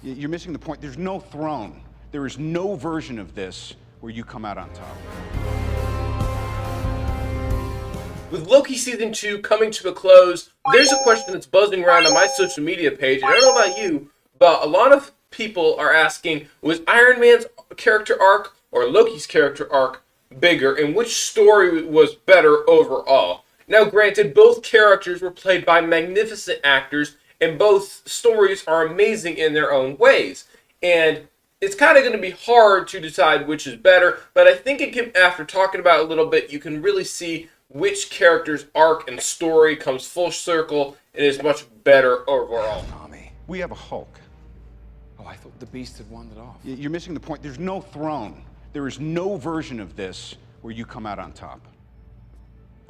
You're missing the point. There's no throne. There is no version of this where you come out on top. With Loki Season 2 coming to a close, there's a question that's buzzing around on my social media page, and I don't know about you, but a lot of people are asking, was Iron Man's character arc or Loki's character arc bigger, and which story was better overall? Now granted, both characters were played by magnificent actors, and both stories are amazing in their own ways. And it's kind of going to be hard to decide which is better, but I think after talking about it a little bit, you can really see which character's arc and story comes full circle and is much better overall. Tommy, we have a Hulk. Oh, I thought the Beast had wandered off. You're missing the point. There's no throne. There is no version of this where you come out on top.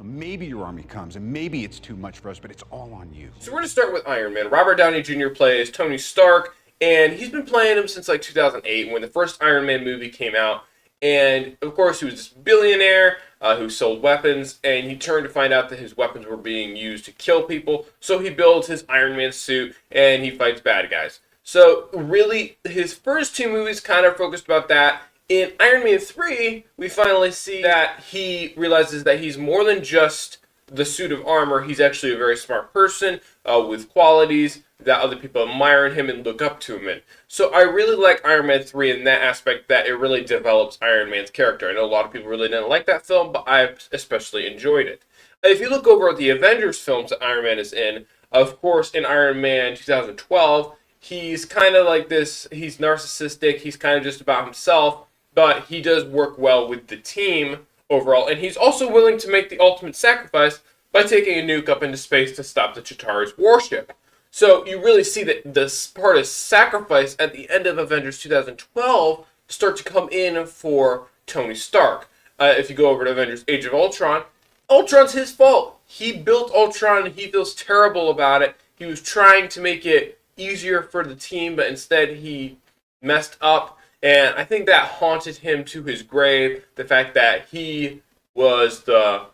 Maybe your army comes, and maybe it's too much for us, but it's all on you. So we're going to start with Iron Man. Robert Downey Jr. plays Tony Stark, and he's been playing him since like 2008 when the first Iron Man movie came out. And of course, he was this billionaire who sold weapons, and he turned to find out that his weapons were being used to kill people. So he builds his Iron Man suit, and he fights bad guys. So really, his first two movies kind of focused about that. In Iron Man 3, we finally see that he realizes that he's more than just the suit of armor. He's actually a very smart person with qualities that other people admire in him and look up to him in. So I really like Iron Man 3 in that aspect, that it really develops Iron Man's character. I know a lot of people really didn't like that film, but I especially enjoyed it. If you look over at the Avengers films that Iron Man is in, of course, in Iron Man 2012, he's kind of like this, he's narcissistic, he's kind of just about himself, but he does work well with the team overall, and he's also willing to make the ultimate sacrifice by taking a nuke up into space to stop the Chitauri's warship. So you really see that this part of sacrifice at the end of Avengers 2012 start to come in for Tony Stark. If you go over to Avengers Age of Ultron, Ultron's his fault. He built Ultron and he feels terrible about it. He was trying to make it easier for the team, but instead he messed up. And I think that haunted him to his grave, the fact that he was the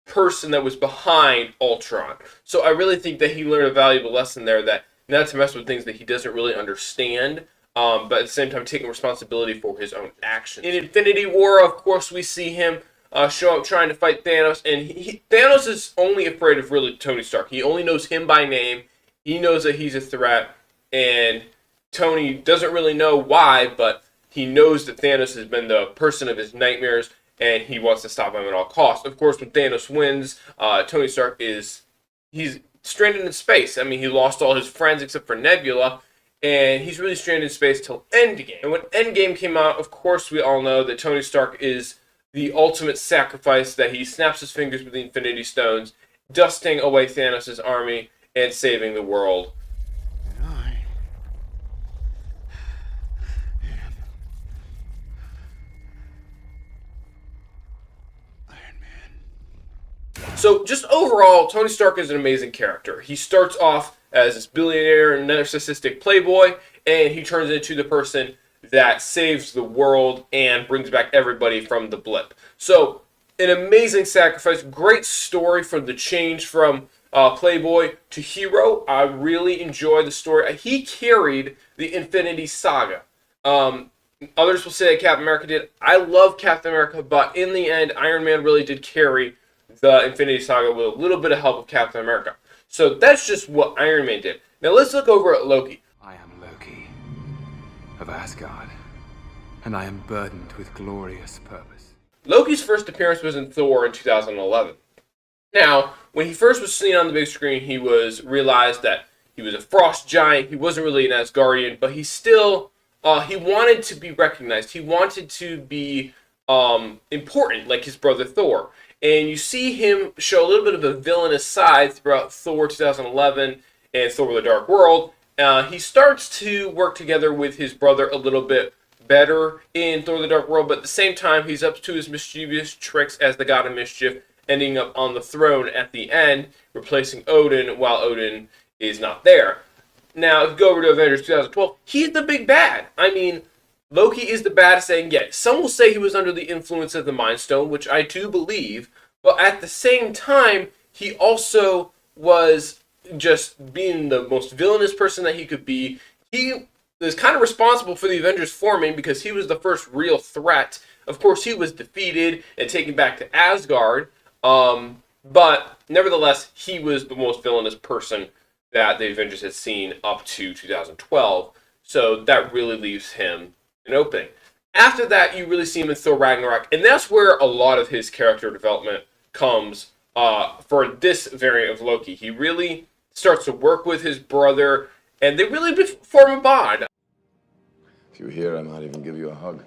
person that was behind Ultron. So I really think that he learned a valuable lesson there, that not to mess with things that he doesn't really understand, but at the same time taking responsibility for his own actions. In Infinity War, of course, we see him show up trying to fight Thanos, and Thanos is only afraid of really Tony Stark. He only knows him by name. He knows that he's a threat, and Tony doesn't really know why, but he knows that Thanos has been the person of his nightmares, and he wants to stop him at all costs. Of course, when Thanos wins, Tony Stark he's stranded in space. I mean, he lost all his friends except for Nebula, and he's really stranded in space till Endgame. And when Endgame came out, of course, we all know that Tony Stark is the ultimate sacrifice, that he snaps his fingers with the Infinity Stones, dusting away Thanos' army and saving the world. So just overall, Tony Stark is an amazing character. He starts off as this billionaire and narcissistic playboy, and he turns into the person that saves the world and brings back everybody from the blip. So an amazing sacrifice, great story for the change from playboy to hero. I really enjoy the story. He carried the Infinity Saga. Others will say that Captain America did. I love Captain America, but in the end, Iron Man really did carry the Infinity Saga with a little bit of help of Captain America. So that's just what Iron Man did. Now let's look over at Loki. I am Loki of Asgard, and I am burdened with glorious purpose. Loki's first appearance was in Thor in 2011. Now, when he first was seen on the big screen, he was realized that he was a frost giant. He wasn't really an Asgardian, but he still he wanted to be recognized. He wanted to be important, like his brother Thor. And you see him show a little bit of a villainous side throughout Thor 2011 and Thor the Dark World. He starts to work together with his brother a little bit better in Thor the Dark World, but at the same time, he's up to his mischievous tricks as the god of mischief, ending up on the throne at the end, replacing Odin while Odin is not there. Now, if you go over to Avengers 2012, he's the big bad. I mean, Loki is the baddest they can get. Some will say he was under the influence of the Mind Stone, which I do believe, but at the same time, he also was just being the most villainous person that he could be. He is kind of responsible for the Avengers forming because he was the first real threat. Of course, he was defeated and taken back to Asgard, but nevertheless, he was the most villainous person that the Avengers had seen up to 2012. So that really leaves him an opening. After that, you really see him in Thor Ragnarok, and that's where a lot of his character development comes for this variant of Loki. He really starts to work with his brother, and they really form a bond. If you're here, I might even give you a hug.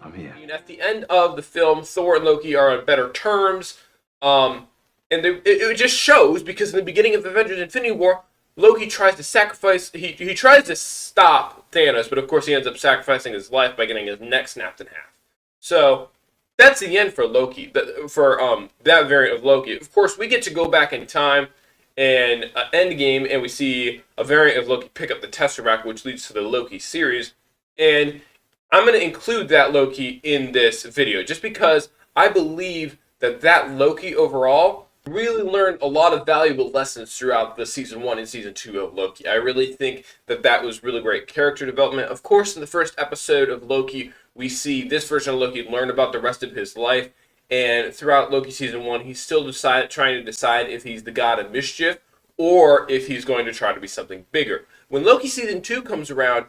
I'm here. And at the end of the film, Thor and Loki are on better terms, and it just shows because in the beginning of Avengers Infinity War, Loki tries to sacrifice, he tries to stop Thanos, but of course he ends up sacrificing his life by getting his neck snapped in half. So that's the end for Loki, for that variant of Loki. Of course, we get to go back in time and Endgame, and we see a variant of Loki pick up the Tesseract, which leads to the Loki series. And I'm going to include that Loki in this video, just because I believe that Loki overall really learned a lot of valuable lessons throughout the season 1 and season 2 of Loki. I really think that was really great character development. Of course, in the first episode of Loki, we see this version of Loki learn about the rest of his life, and throughout Loki season 1, he's still trying to decide if he's the god of mischief or if he's going to try to be something bigger. When Loki season 2 comes around,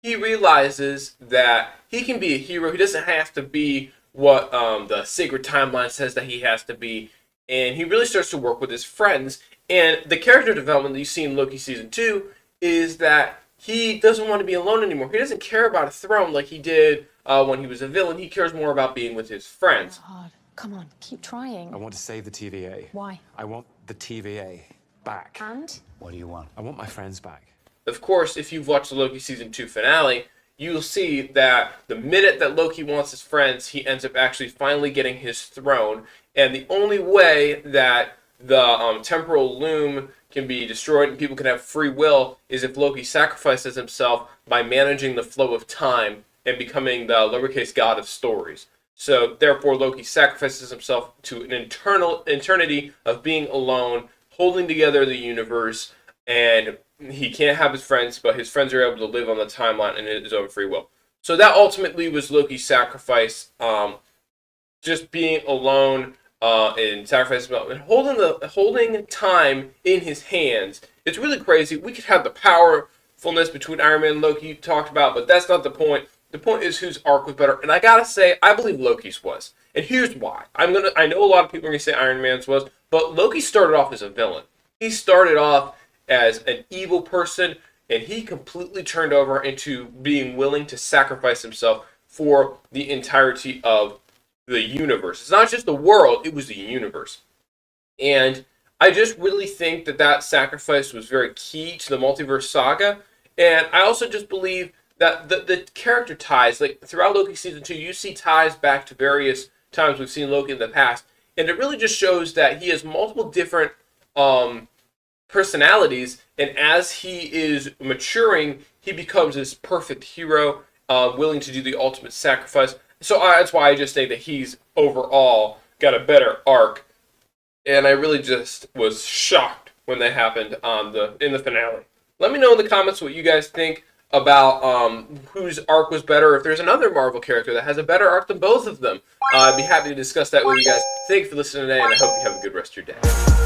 he realizes that he can be a hero. He doesn't have to be what the sacred timeline says that he has to be. And he really starts to work with his friends. And the character development that you see in Loki Season 2 is that he doesn't want to be alone anymore. He doesn't care about a throne like he did when he was a villain. He cares more about being with his friends. Hard. Come on, keep trying. I want to save the TVA. Why? I want the TVA back. And? What do you want? I want my friends back. Of course, if you've watched the Loki Season 2 finale, you'll see that the minute that Loki wants his friends, he ends up actually finally getting his throne. And the only way that the temporal loom can be destroyed and people can have free will is if Loki sacrifices himself by managing the flow of time and becoming the lowercase god of stories. So therefore, Loki sacrifices himself to an eternity of being alone, holding together the universe, and he can't have his friends, but his friends are able to live on the timeline in his own free will. So that ultimately was Loki's sacrifice, just being alone and sacrificing and holding time in his hands. It's really crazy. We could have the powerfulness between Iron Man and Loki you talked about, but that's not the point. The point is whose arc was better, and I gotta say, I believe Loki's was, and here's why. I know a lot of people are gonna say Iron Man's was, but Loki started off as a villain. He started off as an evil person, and he completely turned over into being willing to sacrifice himself for the entirety of the universe. It's not just the world, it was the universe. And I just really think that sacrifice was very key to the multiverse saga, and I also just believe that the character ties, like throughout Loki Season 2, you see ties back to various times we've seen Loki in the past, and it really just shows that he has multiple different personalities, and as he is maturing, he becomes this perfect hero, willing to do the ultimate sacrifice. So that's why I just think that he's overall got a better arc, and I really just was shocked when that happened in the finale. Let me know in the comments what you guys think about whose arc was better, if there's another Marvel character that has a better arc than both of them. I'd be happy to discuss that with you guys. Thank you for listening today, and I hope you have a good rest of your day.